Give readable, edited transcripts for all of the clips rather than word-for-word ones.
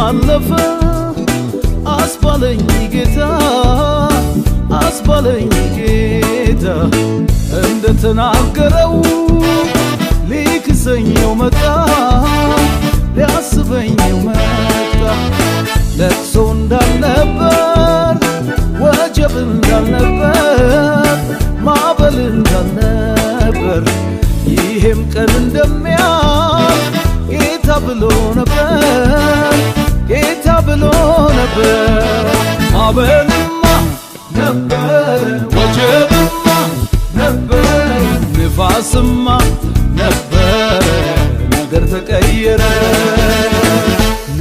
አለፈ አስባለኝ ጌታ አስባለኝ ጌታ እንደተናገረው ሊክሰኘው መጣ ሊያስበኘው መጣ ለቅሶ እንዳልነበር ወጀብ እንዳልነበር ማዕበል እንዳልነበር ይሄም ቀን እንደሚያልፍ ጌታ ብሎ ነበር ጌታ ብሎ ነበር ማዕበልማ ነበር ወጀብማ ነበር ንፋስማ ነበር ነገር ተቀየረ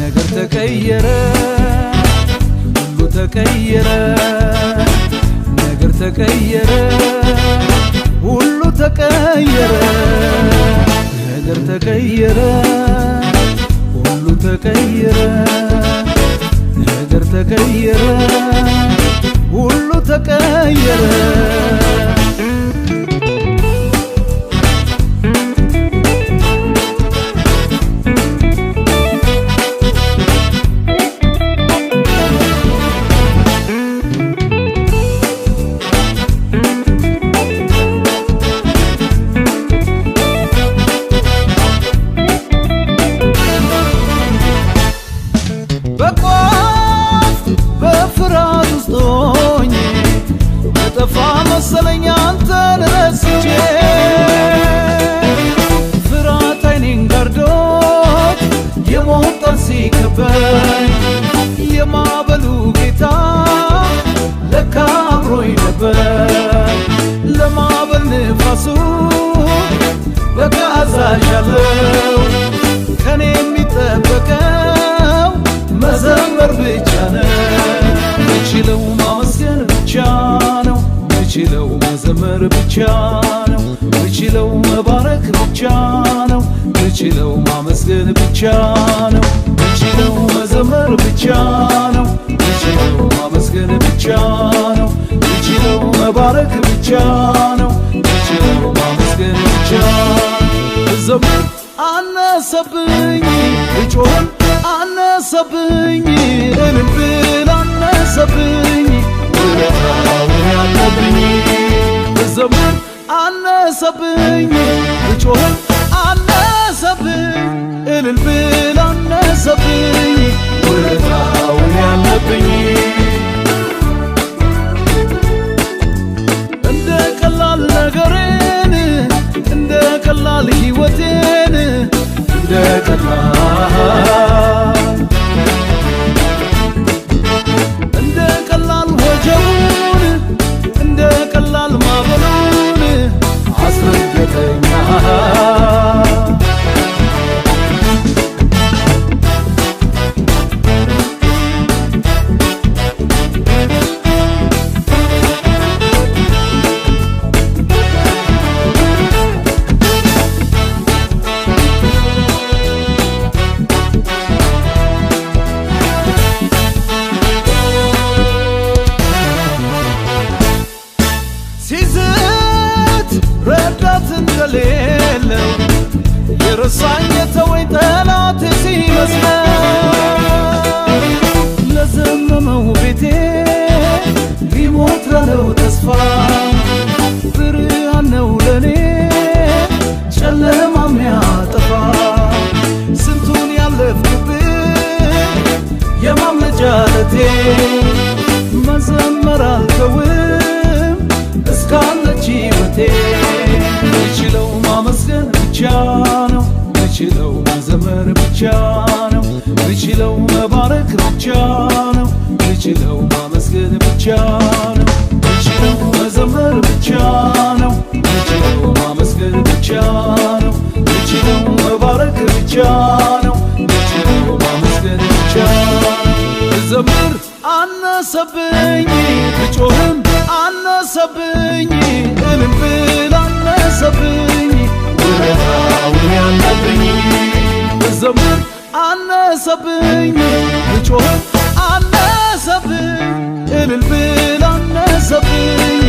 ነገር ተቀየረ ሁሉ ተቀየረ ነገር ተቀየረ ሁሉ ተቀየረ ነገር ተቀየረ ሁሉ ተቀየረ ነገር ተቀየረ ሁሉ ተቀየረ በፍርሃት ውስጥ ሆኜ የጠፋ መሰለኝ አንተን ረስቼ ፍርሃት ዓይኔን ጋርዶት የሞት ጣር ሲከበኝ የማዕበሉ ጌታ ለካ አብሮኝ ነበር ለማዕበል ንፋሱ በቃ አዛዣለሁ ከኔ የሚጠበቀው መዘመር ብቻ ነው ምችለው ማመስገን ብቻ ነው ምችለው መዘመር ብቻ ነው ምችለው መባረክ ብቻ ነው ምችለው ማመስገን ብቻ ነው ምችለው መዘመር ብቻ ነው ምችለው ማመስገን ብቻ ነው ምችለው መባረክ ብቻ ነው ምችለው ማመስገን ብቻ ዘመር አነሰብኝ እጮህም አነሰብኝ እልል ብል አነሰብኝ ውለታውን ያለብኝ ዘመን አነሰብኝ እጮህም አነሰብኝ እልል ብል አነሰብኝ ውለታውን ያለብኝ እንደ ቀላል ነገሬን እንደ ቀላል ሕይወቴን እንደ ቀላል ወጀቡን እንደ ቀላል ማዕበሉን አስረገጠኛ ሲዝት ረዳት እንደሌለው የረሳኝ የተወኝ ጠላት ሲመስለው ለዘመመው ቤቴ ሊሞት ላለው ተስፋ ብርሃን ነው ለኔ ጨለማም ያጠፋ ስንቱን ያለፍኩብኝ የማምለጫ ዓለቴ መዘመር አልተውም እስካለች ሕይወቴ ምችለው ማመስገን ብቻ ነው ምችለው መዘመር ብቻ ነው ምችለው መባረክ ብቻ ነው ምችለው ማመስገን ብቻ ነው ምችለው መዘመር ብቻ ነው ምችለው ማመስገን ብቻ ነው ምችለው መባረክ ብቻ ነው ምችለው ማመስገን ብቻ ዘምር አነሰብኝ ብጮህም አነሰብኝ እልል ብል አነሰብኝ ውለታውን ያለብኝ ዘምር አነሰብኝ ብጮህም አነሰብኝ እልል ብል አነሰብኝ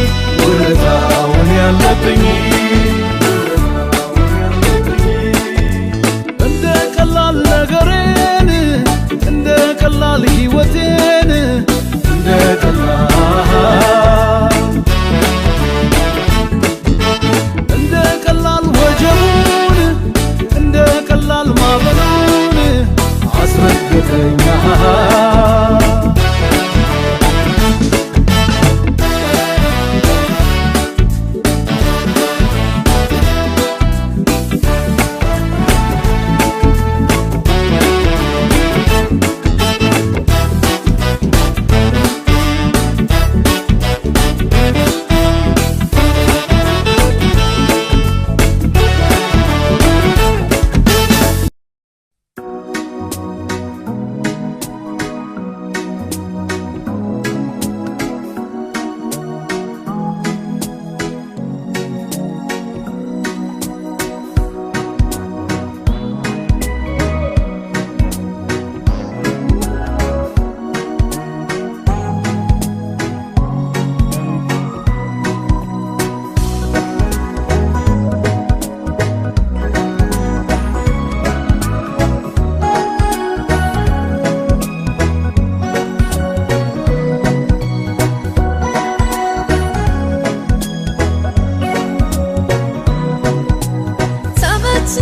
ውለታውን ያለብኝ እንደ ቀላል ነገሬን እንደ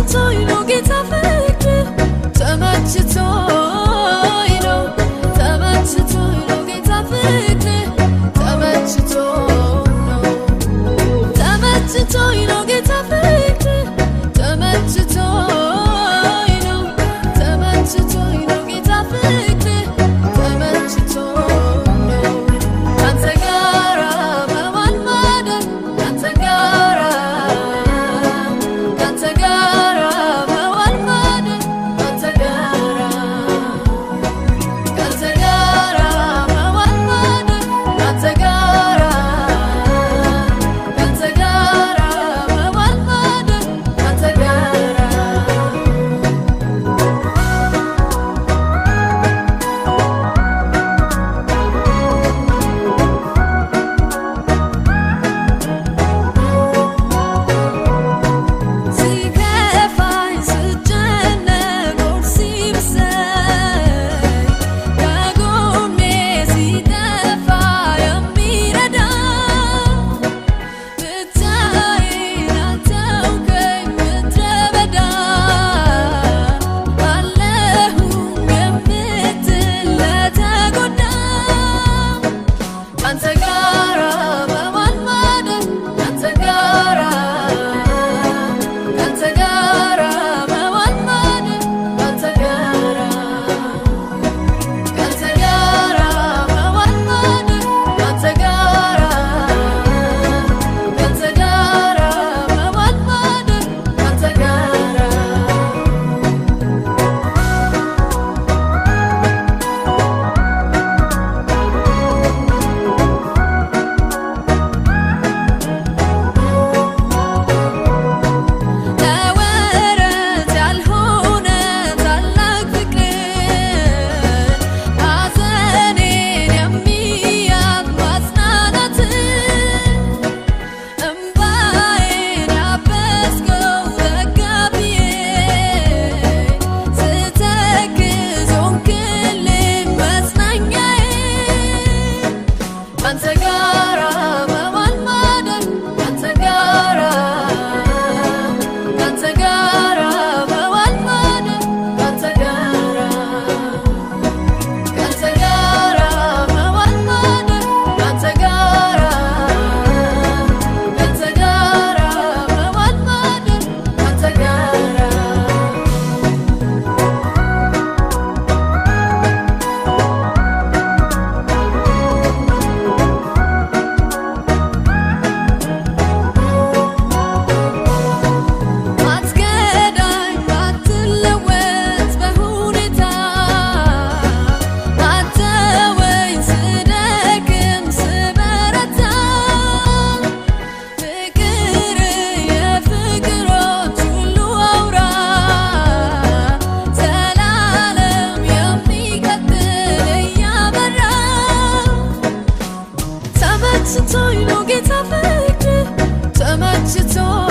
ተመችቶኝ ነው ጌታ ፍቅር ተመችቶኝ ነው ተመችቶኝ ነው ጌታ ፍቅር ተመችቶኝ ነው ተመችቶኝ ነው ጌታ ፍቅር ተመችቶኝ ነው ተመችቶኝ ነው ጌታ ፍቅር ተመችቶኝ ነው ካንተ ጋራ በማን ማደር ካንተ ጋራ ካንተ ጋራ በማን ማደር ካንተ ጋራ ካንተ ጋራ በማን ማደር ካንተ ጋራ ካንተ ጋራ በማን ማደር ካንተ ጋራ ሲከፋኝ ስጨነቅ ሆድ ሲብሰኝ ከጎኔ ሲጠፋ የሚረዳኝ ብቻዬን አልተውከኝ ምድረ በዳ አለሁኝ የምትል ለተጎዳ ካንተ ጋራ በማን ማደር ካንተ ጋራ ካንተ ጋራ በማን ማደር ካንተ ጋራ ካንተ ጋራ በማን ማደር ካንተ ጋራ ካንተ ጋራ በማን ማደር ካንተ ጋራ ለወረት ያልሆነ ታላቅ ፍቅር ሐዘኔን የሚያት ማጽናናት እምባዬን ያበስከው ደጋፊዬ ስተክዝ ሆንክልኝ መጽናኛዬ ካንተ ጋራ በማን ማደር ካንተ ጋራ ካንተ ጋራ በማን ማደር ካንተ ጋራ ካንተ ጋራ በማን ማደር ካንተ ጋራ ካንተ ጋራ በማን ማደር ካንተ ጋራ አትከዳኝ ባትለወጥ በሁኔታ አትተወኝ ስደክም ስበረታ ፍቅር የፍቅሮች ሁሉ አውራ ዘላለም የሚቀጥል እያበራ ተመችቶኝ ነው ጌታ ፍቅር ተመችቶኝ